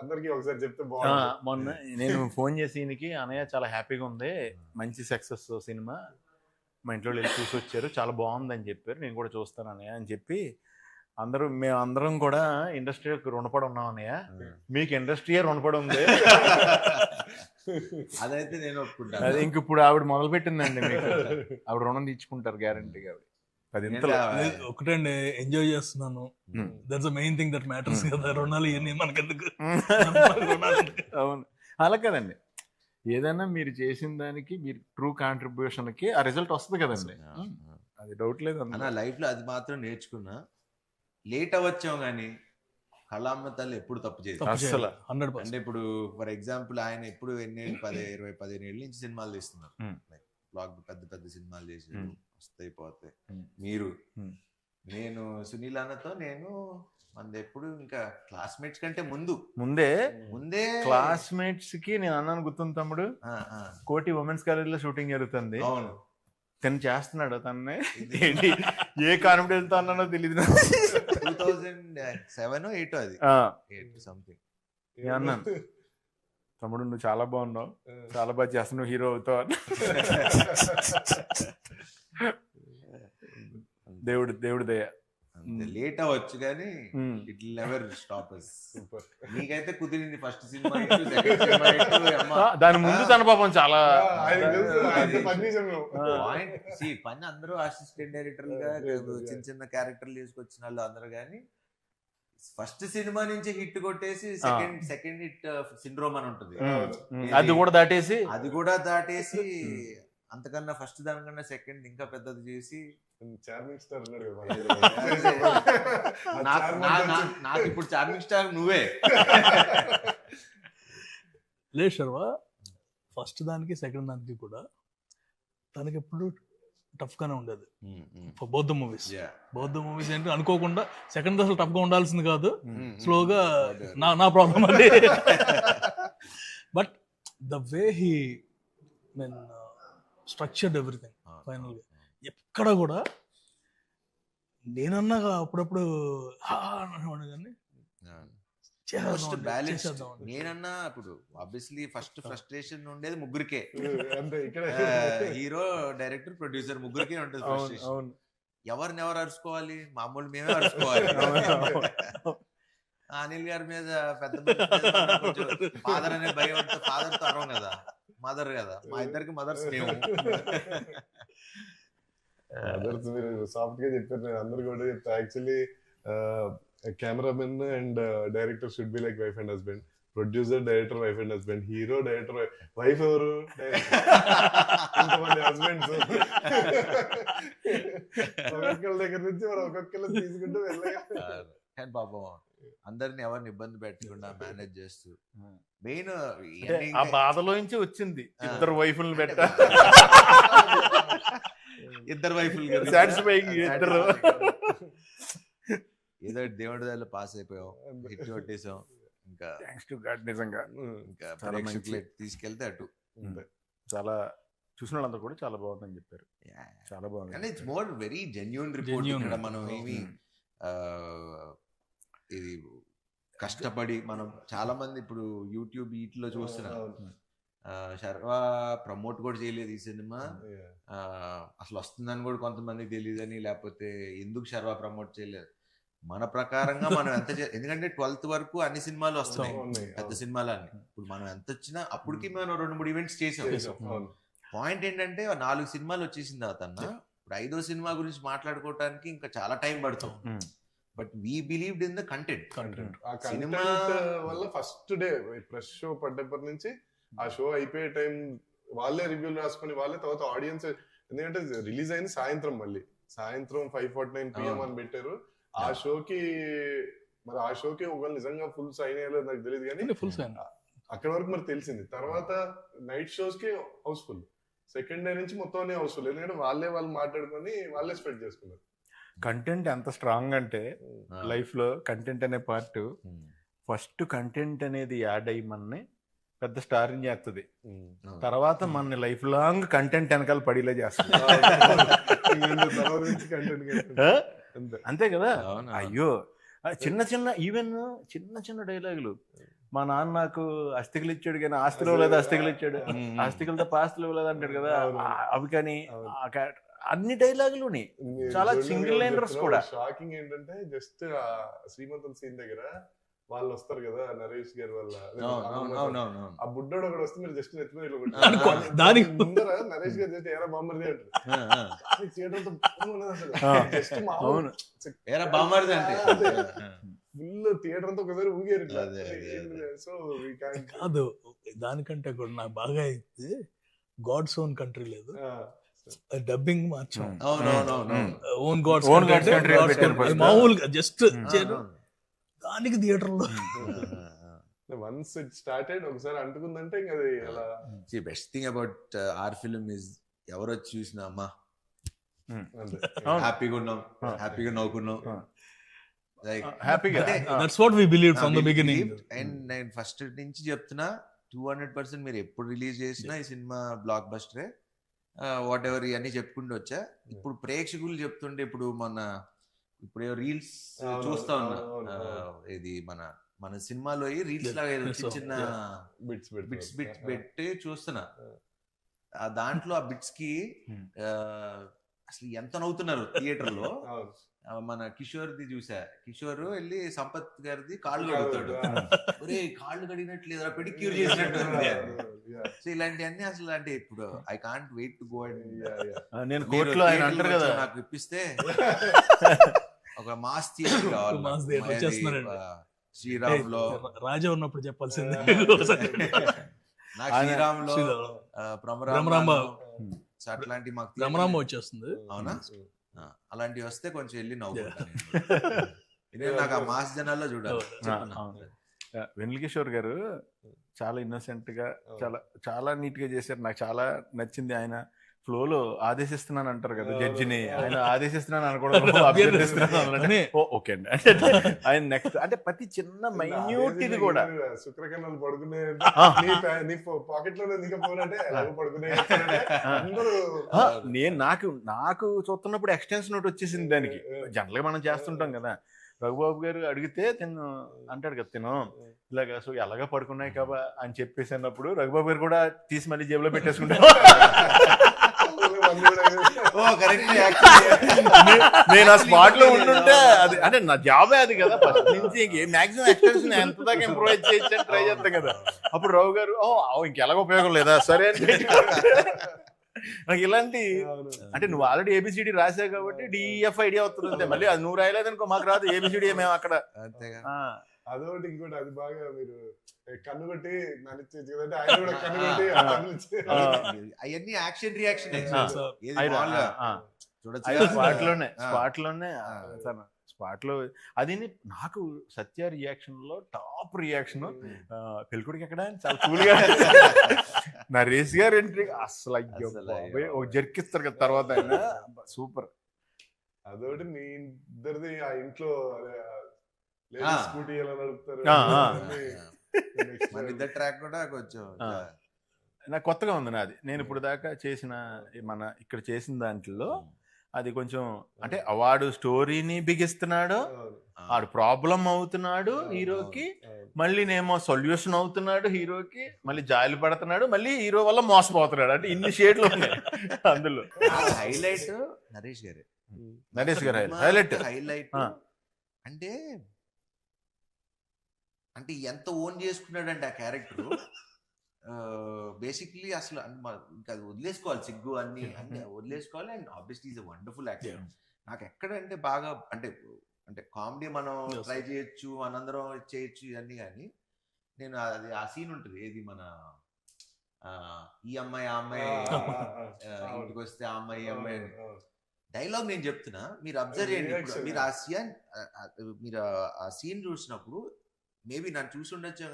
అందరికి ఒకసారి చెప్తే బాగుంటుంది. మొన్న నేను ఫోన్ చేసి ఈయనకి అన్నయ్య చాలా హ్యాపీగా ఉంది, మంచి సక్సెస్ సినిమా, మా ఇంట్లో వెళ్ళి చూసి వచ్చారు, చాలా బాగుందని చెప్పారు, నేను కూడా చూస్తాను అన్నయ్య అని చెప్పి మేమందరం కూడా ఇండస్ట్రీకి రుణపడి ఉన్నాం అన్నయ్య, మీకు ఇండస్ట్రీయే రుణపడి ఉంది. అదైతే నేను ఒప్పుకుంటాను. అది ఇంక ఇప్పుడు ఆవిడ మొదలు పెట్టిందండి, మీకు ఆవిడ రుణం తీర్చుకుంటారు గ్యారంటీగా. ఒకటండి, ఎంజాయ్ చేస్తున్నాను, that's the main thing that matters కదా. రుణాలు ఇవన్నీ మనకెందుకు? అవును, అలా కదండి, ఏదైనా మీరు చేసిన దానికి మీరు ట్రూ కాంట్రిబ్యూషన్కి ఆ రిజల్ట్ వస్తుంది కదండి, అది డౌట్ లేదు అన్న. లైఫ్లో అది మాత్రం నేర్చుకున్నా, లేట్ అవ్వచ్చాం కానీ కళామ్మ తల్లి ఎప్పుడు తప్పు చేయదు అసలు. అంటే ఇప్పుడు ఫర్ ఎగ్జాంపుల్ ఆయన ఎప్పుడు ఎన్నేళ్ళు 15 ఏళ్ళ నుంచి సినిమాలు తీస్తున్నారు, బ్లాక్ పెద్ద పెద్ద సినిమాలు చేసారు, వస్తాయి పోతాయి. మీరు నేను సునీల్ అన్నతో నేను మనది ఎప్పుడు ఇంకా క్లాస్మేట్స్ కంటే ముందే క్లాస్మేట్స్ కి నేను అన్నాను గుర్తుంది తమ్ముడు, కోటి ఉమెన్స్ కాలేజ్ లో షూటింగ్ జరుగుతుంది, అవును తను చేస్తున్నాడు, తన్నే ఏంటి ఏ కాన్ఫిడెన్స్ తో అన్నానో తెలియదు, 2007 8 అది 8 సంథింగ్ అన్నాను, తమ్ముడు నువ్వు చాలా బాగున్నావు, చాలా బాగా చేస్తున్నావు, హీరో అవుతావు. దేవుడి దయ. లేట్ అవ్వచ్చు కానీ it will never stop us. నీకైతే కుదిరింది ఫస్ట్ సినిమా, దాని ముందు తన పాపం చాలా పని అందరూ అసిస్టెంట్ డైరెక్టర్లుగా చిన్న క్యారెక్టర్లు తీసుకొచ్చిన వాళ్ళు అందరూ, కానీ ఫస్ట్ సినిమా నుంచి హిట్ కొట్టేసి సెకండ్ హిట్ సిండ్రోమ్ అని ఉంటుంది, అది కూడా దాటేసి అంతకన్నా ఫస్ట్ దానికన్నా సెకండ్ ఇంకా పెద్దది చేసి నాకు ఇప్పుడు చార్మింగ్ స్టార్ నువ్వే. లేదు శర్వ, ఫస్ట్ దానికి సెకండ్ దానికి కూడా తనకి ఎప్పుడు టఫ్ గానే ఉండేది. బౌద్ధ మూవీస్ ఏంటి అనుకోకుండా సెకండ్ అసలు టఫ్ గా ఉండాల్సింది కాదు, స్లోగా నా ప్రాబ్లం అది. But the way he mean structured everything final గా ఎక్కడ కూడా నేనన్నా అప్పుడప్పుడు కానీ నేనన్నా ఇప్పుడు ఆబ్వియస్లీ ఫస్ట్ ఫ్రస్ట్రేషన్ ఉండేది ముగ్గురికే, హీరో డైరెక్టర్ ప్రొడ్యూసర్ ముగ్గురికే ఉంటుంది ఫ్రస్ట్రేషన్. ఎవరిని అరుచుకోవాలి, మామూలు మేమే అరుచుకోవాలి. అనిల్ గారి మీద పెద్ద ఫాదర్ అనే భయం ఉంటే ఫాదర్ తో అరవం కదా, మదర్ కదా, మా ఇద్దరికి మదర్స్ మేము. మదర్స్ మీరు సాఫ్ట్ గా చెప్పారు, నేను అందరు కూడా చెప్తా. Actually cameraman and director should be like wife and husband, producer director wife and husband, hero director wife, ఎవరు ఇంతమంది హస్బెండ్స్, ఒక్కొక్కరి దగ్గర నుంచి మనం ఒక్కొక్కరు తీసుకుంటూ వెళ్ళగా. కానీ పాపం అందరిని ఎవరిని ఇబ్బంది పెట్టకుండా మేనేజ్ చేస్తూ, మెయిన్ ఆ బాధలో నుంచి వచ్చింది ఇద్దరు వైఫుల్ని పెట్ట, ఇద్దరు వైఫుల్ ఇద్దరు ఏదో దేవుడి దగ్గర పాస్ అయిపోయాం, హిట్ కొట్టేసాం. ఇంకా నిజంగా ఇంకా తీసుకెళ్తే అటు చాలా చూసిన వాళ్ళందరూ కూడా చాలా బాగుందని చెప్పారు, చాలా బాగుంది. And it's more very genuine report. ఇక్కడ మనం ఏమి ఇది కష్టపడి మనం చాలా మంది ఇప్పుడు యూట్యూబ్ వీటిలో చూస్తున్నాం, శర్వ ప్రమోట్ కూడా చేయలేదు ఈ సినిమా, అసలు వస్తుందని కూడా కొంతమందికి తెలియదని, లేకపోతే ఎందుకు శర్వ ప్రమోట్ చేయలేదు. మన ప్రకారంగా మనం ఎంత ఎందుకంటే 12th వరకు అన్ని సినిమాలు వస్తున్నాయి, పెద్ద సినిమాలన్నీ. ఇప్పుడు మనం ఎంత వచ్చినా అప్పటికి మనం 2-3 ఈవెంట్స్ చేసాం. పాయింట్ ఏంటంటే 4 సినిమాలు వచ్చేసిన తర్వాత ఇప్పుడు 5వ సినిమా గురించి మాట్లాడుకోవటానికి ఇంకా చాలా టైం పడుతుంది. But we believed in the content. Cinema వల్ల ఫస్ట్ డే ప్రెస్ షో పడ్డప్పటి నుంచి ఆ షో అయిపోయే టైం వాళ్ళే రివ్యూలు రాసుకుని వాళ్ళే, తర్వాత ఆడియన్స్, ఎందుకంటే రిలీజ్ అయింది సాయంత్రం, మళ్ళీ సాయంత్రం 5:49 PM అని పెట్టారు. ఆ షోకి ఒకవేళ నిజంగా ఫుల్ సైన్ అయ్యాలో నాకు తెలియదు, కానీ అక్కడ వరకు మరి తెలిసింది. తర్వాత నైట్ షోస్ కి హౌస్ఫుల్, సెకండ్ డే నుంచి మొత్తం హౌస్ఫుల్, ఎందుకంటే వాళ్ళు మాట్లాడుకొని వాళ్ళే స్ప్రెడ్ చేసుకున్నారు. కంటెంట్ ఎంత స్ట్రాంగ్ అంటే లైఫ్ లో కంటెంట్ అనే పార్ట్, ఫస్ట్ కంటెంట్ అనేది యాడ్ అయ్యి మనని పెద్ద స్టారింగ్ చేస్తుంది, తర్వాత మన లైఫ్ లాంగ్ కంటెంట్ వెనకాల పడిలే చేస్తుంది. అంతే కదా. అయ్యో చిన్న చిన్న ఈవెన్ చిన్న చిన్న డైలాగులు మా నాన్న నాకు అస్థికలు ఇచ్చాడు కానీ ఆస్తులు ఇవ్వలేదు, అస్థికలు ఇచ్చాడు, అస్థికలతో పాస్తులు ఇవ్వలేదు అంటాడు కదా. అవి కానీ అన్ని డైలాగులుని చాలా సింగిల్ లైనర్స్ కూడా. షాకింగ్ ఏంటంటే జస్ట్ శ్రీమంతం సీన్ దగ్గర వాళ్ళు వస్తారు కదా నరేష్ గారి వల్ల, ఆ బుడ్డోడు ఒకటి వస్తే మీరు జస్ట్ నెత్తిమీద దానికి ముందర నరేష్ గారు చేస్తే ఏరా బామ్మర్ది అంటారు. ఫుల్ థియేటర్ అంతా ఒకసారి ఊగారు. సో కాదు, దానికంటే కూడా నాకు బాగా అయితే గాడ్స్ ఓన్ కంట్రీ లేదు, డబ్బింగ్ మార్చాం. ఓన్ గాడ్స్ కంట్రీ మామూలుగా జస్ట్ దానికి థియేటర్ లో వన్స్ ఇట్ స్టార్టెడ్ ఒకసారి అంటుకుందంటే ఇంకా అది అలా. Best thing about our film is ఎవరు వచ్చి చూసినా అమ్మా హ్యాపీగా ఉన్నాం, హ్యాపీగా నవ్వుకున్నాం. That's what we believed from the beginning. And నేను ఫస్ట్ నుంచి చెప్తున్నా 200% మీరు ఎప్పుడు రిలీజ్ చేసినా ఈ సినిమా బ్లాక్ బస్టరే. వాట్ ఎవర్ ఇవన్నీ చెప్పుకుంటూ వచ్చా. ఇప్పుడు ప్రేక్షకులు చెప్తుంటే ఇప్పుడు రీల్స్ చూస్తా ఉన్నా, ఇది మన సినిమాలో రీల్స్ లాగా చిన్న బిట్స్ పెట్టి చూస్తున్నా. దాంట్లో ఆ బిట్స్ కి అసలు ఎంత నవ్వుతున్నారు థియేటర్ లో. మన కిషోర్ది చూసా, కిషోర్ వెళ్ళి సంపత్ గారిది కాళ్ళు కడుగుతాడు, ఒరే కాళ్ళు కడిగినట్లు లేదా పెడిక్యూర్ చేసినట్టు. సో ఇలాంటివన్నీ అసలు అంటే ఇప్పుడు I can't wait to go and నేను కోర్టులో ఆయన అంటారు కదా నాకు ఇప్పిస్తే ఒక మాస్ థియేటర్ కావాలి. శ్రీరామ్ లో రాజా ఉన్నప్పుడు చెప్పాల్సిందే నాకు శ్రీరామ్ లో భ్రమరాంబ అట్లాంటి మాకు భ్రమరాంబ వచ్చేస్తుంది. అవునా? అలాంటివి వస్తే కొంచెం వెళ్ళి నవ్వుకుంటాను. నాకు ఆ మాస్ జనాల్లో చూడాలి. వెన్నెల కిషోర్ గారు చాలా ఇన్నోసెంట్ గా చాలా చాలా నీట్ గా చేశారు. నాకు చాలా నచ్చింది. ఆయన ఫ్లోలో ఆదేశిస్తున్నాను అంటారు కదా జడ్జిని, ఆయన ఆదేశిస్తున్నాను అనుకోవడం ఓకే అండి. ఆయన నెక్స్ట్ అంటే ప్రతి చిన్న మైన్యూట్ ఇది కూడా శుక్రకన్నాలు పడుకునే పాకెట్ లో పడుకునే. నేను నాకు చూస్తున్నప్పుడు ఎక్స్టెన్షన్ నోట్ వచ్చేసింది దానికి. జనరల్ గా మనం చేస్తుంటాం కదా. రఘుబాబు గారు అడిగితే తిను అంటాడు కదా, తిను ఇలాగా సో ఎలాగా పడుకున్నాయి కాబా అని చెప్పేసి అన్నప్పుడు రఘుబాబు గారు కూడా తీసి మళ్ళీ జేబులో పెట్టేసుకుంటారు. నేను ఆ స్పాట్ లో ఉంటుంటే అది అంటే నా జాబే అది కదా. ఫస్ట్ నుంచి మాక్సిమం ఎక్స్టెన్షన్ ఎంత దాకా ఇంప్రూవైజ్ చేయొచ్చు ట్రై చేస్తాం కదా. అప్పుడు రావు గారు ఇంకెలాగ ఉపయోగం లేదా సరే అని నాకు ఇలాంటి అంటే నువ్వు ఆల్రెడీ ఏబిసిడి రాసావు కాబట్టి డిఎఫ్ ఐడియా అవుతుంది. మళ్ళీ అది నువ్వు రాయలేదనుకో మాకు రాదు ఏబిసిడి మేము అక్కడ. అదొకటి ఇంకోటి అది బాగా మీరు కన్ను కొట్టి నన్ను ఆయన కూడా కన్ను కొట్టి అవన్నీ యాక్షన్ రియాక్షన్ స్పాట్ లో అది నాకు సత్య రియాక్షన్ లో టాప్ రియాక్షన్. పెళ్ళికొడికి ఎక్కడ చాలా కూల్ గా నరేష్ గారు ఎంట్రీ అసలు ఒక జర్కిస్తారు కదా తర్వాత ఆయన సూపర్. అదొకటి మీ ఇద్దరిది ఆ ఇంట్లో స్కూటీ ఎలా నడుపుతారు ట్రాక్ కూడా కొంచెం నాకు కొత్తగా ఉంది నాది. నేను ఇప్పుడు దాకా చేసిన ఇక్కడ చేసిన దాంట్లో అది కొంచెం అంటే వాడు స్టోరీని బిగిస్తున్నాడు, వాడు ప్రాబ్లం అవుతున్నాడు హీరోకి, మళ్ళీ నేమో సొల్యూషన్ అవుతున్నాడు హీరోకి, మళ్ళీ జాలి పడుతున్నాడు, మళ్ళీ హీరో వల్ల మోసపోతున్నాడు. అంటే ఇన్ని షేడ్లు ఉన్నాయి అందులో. హైలైట్ నరేష్ గారు హైలైట్ అంటే ఎంత ఓన్ చేసుకున్నాడంటే ఆ క్యారెక్టర్ బేసిక్లీ అసలు ఇంకా వదిలేసుకోవాలి, సిగ్గు అన్ని వదిలేసుకోవాలి. And obviously is a wonderful actor. నాకు ఎక్కడంటే బాగా అంటే కామెడీ మనం ట్రై చేయొచ్చు, మనందరం చేయొచ్చు ఇవన్నీ, కానీ నేను అది ఆ సీన్ ఉంటుంది ఏది మన ఈ అమ్మాయి ఆ అమ్మాయి ఇంటికి వస్తే ఆ అమ్మాయి డైలాగ్ నేను చెప్తున్నా, మీరు అబ్జర్వ్ చేయండి. మీరు ఆ సీన్ చూసినప్పుడు మేబీ నన్ను చూసి ఉండొచ్చు